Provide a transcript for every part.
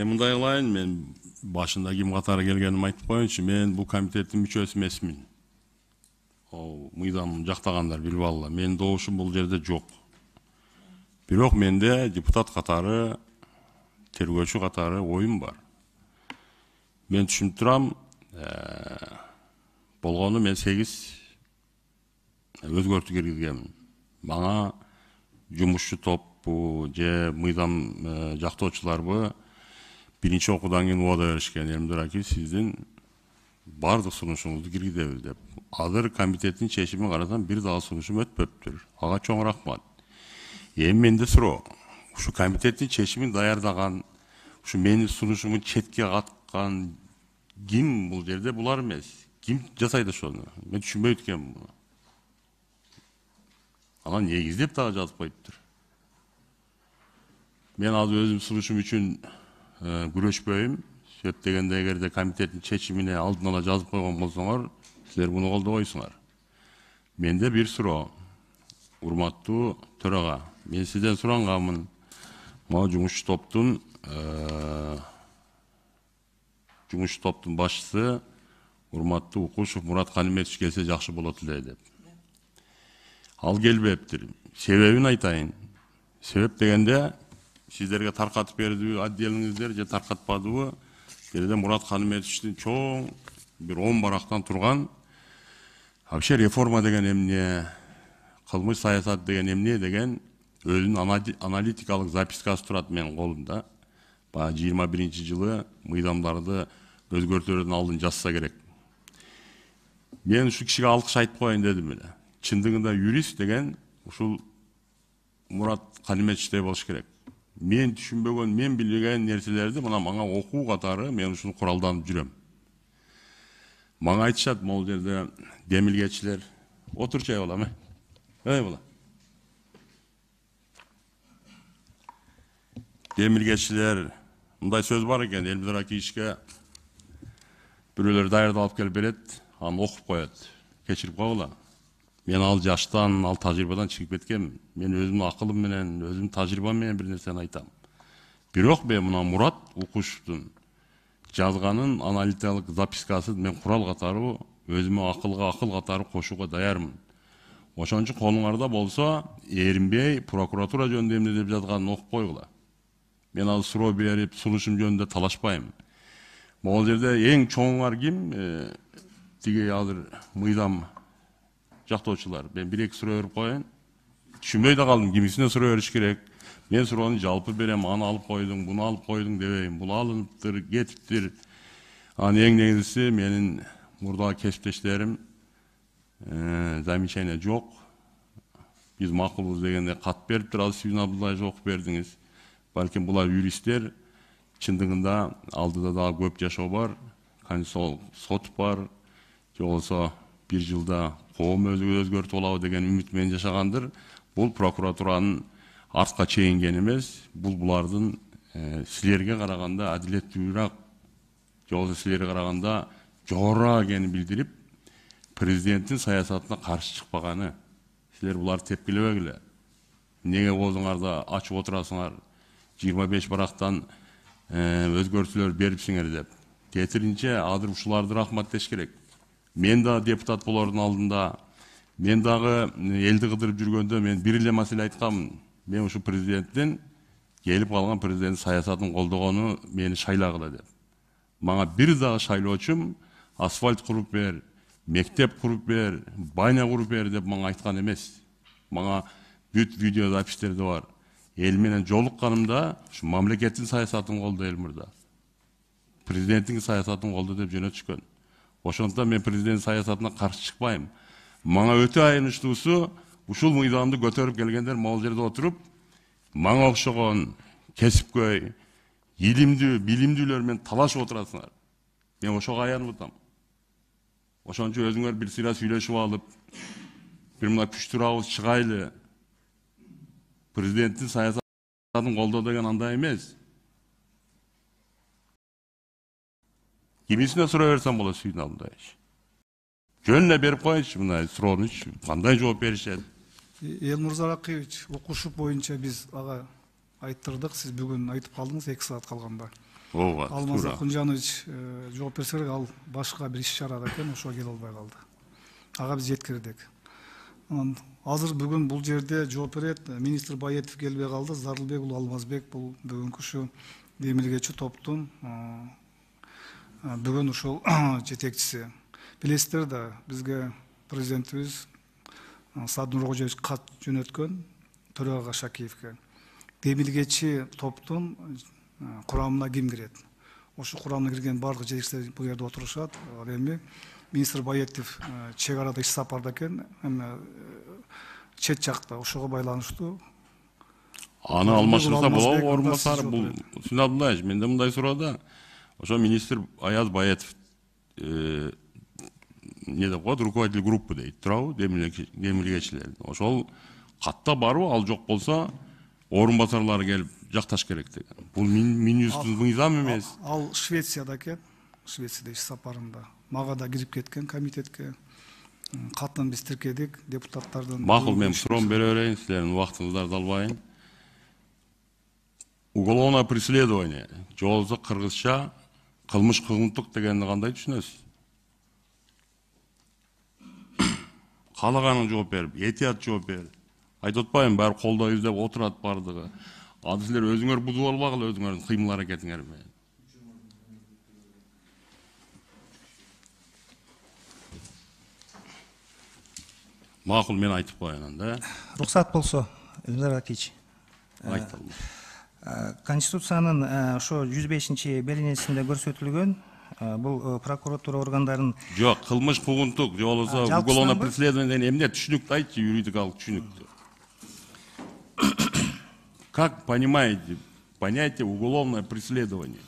Мындай кылайын, мен башында ким катары келгенимди айтып коеюнчу. Мен бул комитеттин мүчөсү эмесмин. Мыйдам жактагандар билип алгыла. Менин добушум бул жерде жок. Бирок менде депутат катары, тергөөчү катары оюм бар. Мен түшүнүп турам, болгону мен 8 өзгөртүү киргизгенмин. Мага жумушчу топпу же мыйдам жактоочуларбы биринчи окуудан кийин убада беришкен. Элмир аке, сиздин бардык сунушуңузду киргизебиз деп. Азыр комитеттин чечимин карасам, бир дагы сунушум өтпөптүр. Ага чоң рахмат. Эми менде суроо. Ушу комитеттин чечимин даярдаган, ушу менин сунушумун четке каткан ким бул жерде? Булар эмес. Ким жасайт ошону? Мен түшүнбөйт экенмин муну. Анан негиздеп дагы жазып коюптур. Мен азыр өзүм сунушум үчүн күрөшпөйм. Сөп дегенде, эгерде комитеттин чечимине алдын ала жазып койгон болсоңор, силер муну колдобойсуңар. Менде бир суроо. Урматтуу төрага, мен сизден суранганмын. Могу жумушчу топтун башчысы урматтуу Укушев Мурат Каниметович келсе жакшы болот эле деп. Ал келбептир. Себебин айтайын. Себеп дегенде, сиздерге таркатып бердиби, отделиңиздер же таркатпадыбы? Жерде Мурат Каниметовичтин чоң бир 10 барактан турган вообще реформа деген эмне, кылмыш саясат деген эмне деген өзүнүн аналитикалык запискасы турат менин колумда. Баягы 21-жылы мыйдамдарды өзгөртүүрдүн алдын жазса керек. Мен ушу кишиге алкыш айтып коеюн дедим эле. Чындыгында юрист деген ушул Мурат Каниметовичтей болуш керек. Мен түшүнбөгөн, мен билбеген нерселерди мага окуу катары мен ушуну куралданып жүрөм. Мага айтышат, могул жерде демилгечилер, отурчу балам, бала. Демилгечилер, мындай сөз бар экен, Элмир аке ишке бирөөлөр даярдалып келип берет, аны окуп коет. Кечирип койгула. Мен ал жаштан, ал тажрыйбадан чыгып кеткенмин. Мен өзүмдүн акылым менен, өзүмдүн тажрыйбам менен бир нерсени айтам. Бирок мен мына Мурат Укушевдун жазганын аналитикалык запискасын мен курал катары өзүмө акылга акыл катары кошууга даярмын. Ошон үчүн колуңарда болсо, эринбей прокуратура жөнүндө эмне деп жазганын окуп койгула. Мен ал суроо берип, сунушум жөнүндө талашпайм. Могул жерде эң чоңуңар ким? Тиги азыр мыйдам жактоочулар. Мен 1-2 суроо берип коеюн. Түшүнбөй да калдым, кимисине суроо бериш керек. Мен суроону жалпы берем, аны алып койдуң, буну алып койдуң дебейм. Бул алыныптыр, кетиптир. Анын эң негизгиси менин мурдагы кесиптештерим замечание жок. Биз макулбуз дегенде кат бериптир, ал Сүйүн Абдуллаевич окуп бердиңиз. Балким булар юристтер, чындыгында алдыда дагы көп жашоо бар, конституциялык сот бар, же болсо 1 жылда коом өзгөртүп алабы деген үмүт менен жашагандыр. Бул прокуратуранын артка чегингени эмес, бул булардын силерге караганда адилеттүүрөөк, же болбосо силерге караганда жогорураак экенин билдирип, президенттин саясатына каршы чыкпаганы. Силер буларды тепкилебегиле. Неге оозуңарды ачып отурасыңар? 25 барактан өзгөртүүлөр берипсиңер деп. Кетиринче азыр ушуларды рахмат деш керек. Мен да депутат болордун алдында, мен дагы элди кыдырып жүргөндө мен бир эле маселе айтканмын. Мен ушу президенттин келип калган президент саясатын колдогону мени шайлагыла деп. Мага бир дагы шайлоочум асфальт куруп бер, мектеп куруп бер, баня куруп бер деп мага айткан эмес. Мага бүт видео запистерде бар. Эл менен жолукканымда ушу мамлекеттин саясатын колдо Элмирда. Президенттин саясатын колдо деп жөнөтүшкөн. Ошондуктан мен президент саясатына каршы чыкпайм. Мага өтө аянычтуусу ушул мыйдамды көтөрүп келгендер могул жерде отуруп, мага окшогон кесипкөй, илимдүү, билимдүүлөр менен талашып отурасыңар. Мен ошого аянып атам. Ошон үчүн өзүңөр бир сыйра сүйлөшүп алып, бир мына күчтүү абыз чыгайлы. Президенттин саясатын колдоо деген андай эмес. Кимисине суроо берсем болот, Сүйүн Абдуллаевич. Жөн эле берип коюңчу мына суроону, кандай жооп беришет? Элмир Заракевич, Укушев боюнча биз ага айттырдык, сиз бүгүн айтып калдыңыз 2 саат калганда. ооба, Алмаз туура. Акунжанович жооп берсе керек, ал башка бир иш чарада экен, ошого келе албай калды. Ага биз жеткирдик. Анан азыр бүгүн бул жерде жооп берет министр Баетов келбей калды. Зарылбек уулу Алмазбек бул бүгүнкү ушу демилгечи топтун бүгүн ушул жетекчиси. Билесиздер да, бизге президентибиз Садыр Нуркожоевич кат жөнөткөн Төрага Шакиевке. Демилгечи топтун курамына ким кирет? Ошо курамына кирген барлык жетекчилер бул жерде отурушат. Ал эми министр Баетов чек арада иш сапарда экен, чет жакта, ошого байланыштуу. Аны алмаштырса болобу, орун басары бул Сүйүн Абдуллаевич, менде мындай суроо да. Ошо министр Аяз Баетов не деп коет, руководитель группы дейт, туурабы, демилгечилердин. Ошол катта барбы, ал жок болсо орун басарлары келип жакташ керек деген. Бул министрдин мыйзам эмес. Ал Швецияда экен, Швецияда иш сапарында. Мага да кирип кеткен комитетке. Катын биз тиркедик, депутаттардын. Макул, мен суроомду бере берейин, силердин убактыңыздарды албайын. Уголовное преследование, же болбосо кыргызча кылмыш кылгынтык дегенди кандай түшүнөсүз? Каалаганын жооп берип, этият жооп берип. Айтып атпайбы, баары колдо издеп отурат бардыгы. Аны силер өзүңөр бузуп албагыла, өзүңөрдүн кыймыл аракетиңер менен. Макул, мен айтып коеюн анда. Рухсат болсо, Элдар Акич. Айтылды. Конституциянын ошо 105-чи беленесинде көрсөтүлгөн бул прокуратура органдарын Жок, кылмыш кылгынтык, же болбосо уголовное преследование деген эмне түшүнүктү айтчы, юридикалык түшүнүктү. Как понимаете понятие уголовное преследование?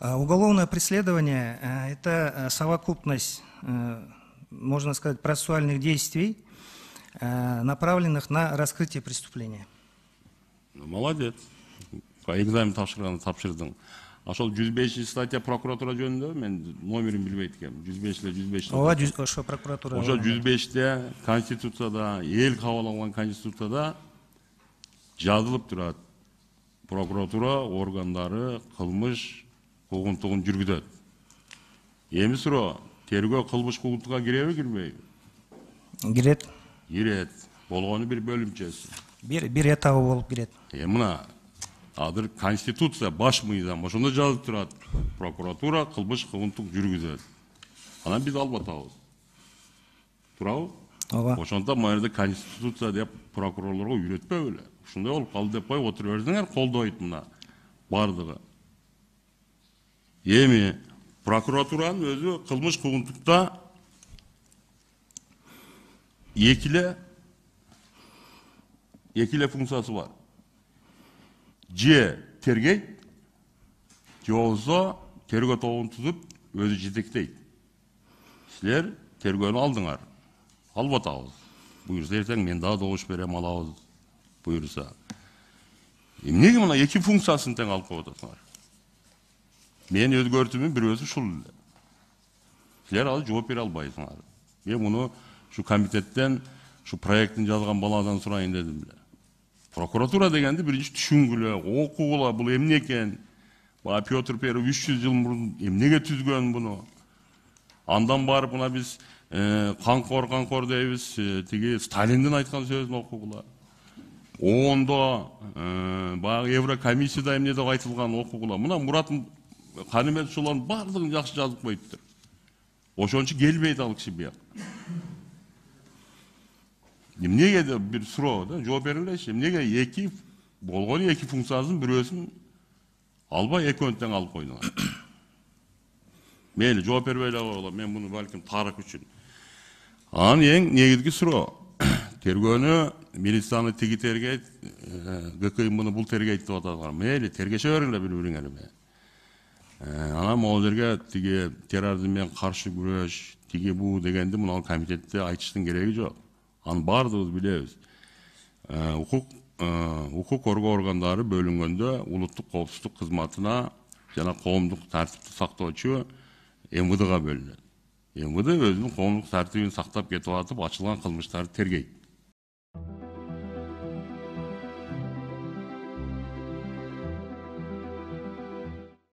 Уголовное преследование – это совокупность, можно сказать, процессуальных действий, направленных на раскрытие преступления. Молодец. Экзамен тапшырдың. Ошол 105 статья прокуратура жөнүндө мен номерин билбейт экенмин. 105. Ооба, ошо прокуратура. Ошо 105-те Конституцияда, эл кабыл алган Конституцияда жазылып турат. Прокуратура органдары кылмыш кылгынтыгын жүргүзөт. Эми суроо, тергөө кылмыш кылгынтыкка киреби, кирбейби? Кирет. Кирет. Болгону бир бөлүмчөсү. Бир этабы болуп кирет. Мына азыр Конституция баш мыйзам, ошондо жазылып турат. Прокуратура кылмыш кылгынтык жүргүзөт. Анан биз албатабыз. Туурабы? Ооба. Ошондо мына Конституция деп прокурорлорго үйрөтпөй эле. Ушундай болуп калды деп коюп отура берсеңер, колдойт мына бардыгы. Эми прокуратуранын өзү кылмыш кылгынтыкта экиле функциясы бар. Же тергейт, же болбосо тергөө тобун тузуп өзү жетектейт. Силер тергөөнү алдыңар. Албатабыз. Буюрса эртең мен дагы добуш берем, алабыз. Буюрса. Эмнеге мына эки функциясын тең алып коюп атасыңар? Мен өзгөртүүмүн бирөөсү ушул эле. Силер ал жооп бере албайсыңар. Мен муну şu комитеттен, şu проекттин жазган баладан сурайын дедим эле. Прокуратура дегенди биринчи түшүнгүлө, окугула, бул эмне экен? Баа Петр Первый 300 жыл мурун эмнеге түзгөн буну? Андан барып мына биз канкор дейбиз, тиги Сталиндин айткан сөзүн окугула. Ондо баягы Еврокомиссияда эмне деп айтылган окугула. Мына Мурат Каныметовичулардын баардыгын жакшы жазып коюптур. Ошончу келбейт ал киши бияк. Эмнеге деп бир суроо да, жооп берилечи. Эмнеге эки болгону эки функциясын бирөөсүн албай экөөнү тең алып койдуңар? Мейли, жооп бербей эле койгула, мен муну балким тарых үчүн. Анын эң негизги суроо. Тергөөнү милицияны тиги тергейт, ГК муну бул тергейт деп аталган. Мейли, тергеше бериңер бири-бириңер менен. Анан могул жерге тиги терроризм менен каршы күрөш, тиги бу дегенди мына комитетте айтыштын кереги жок. Анын баардыгыбыз билебиз. Укук коргоо органдары бөлүнгөндө улуттук коопсуздук кызматына жана коомдук тартипти сактоочу МВДга бөлүнөт. МВД өзүнүн коомдук тартибин сактап кетип атып, ачылган кылмыштарды тергейт.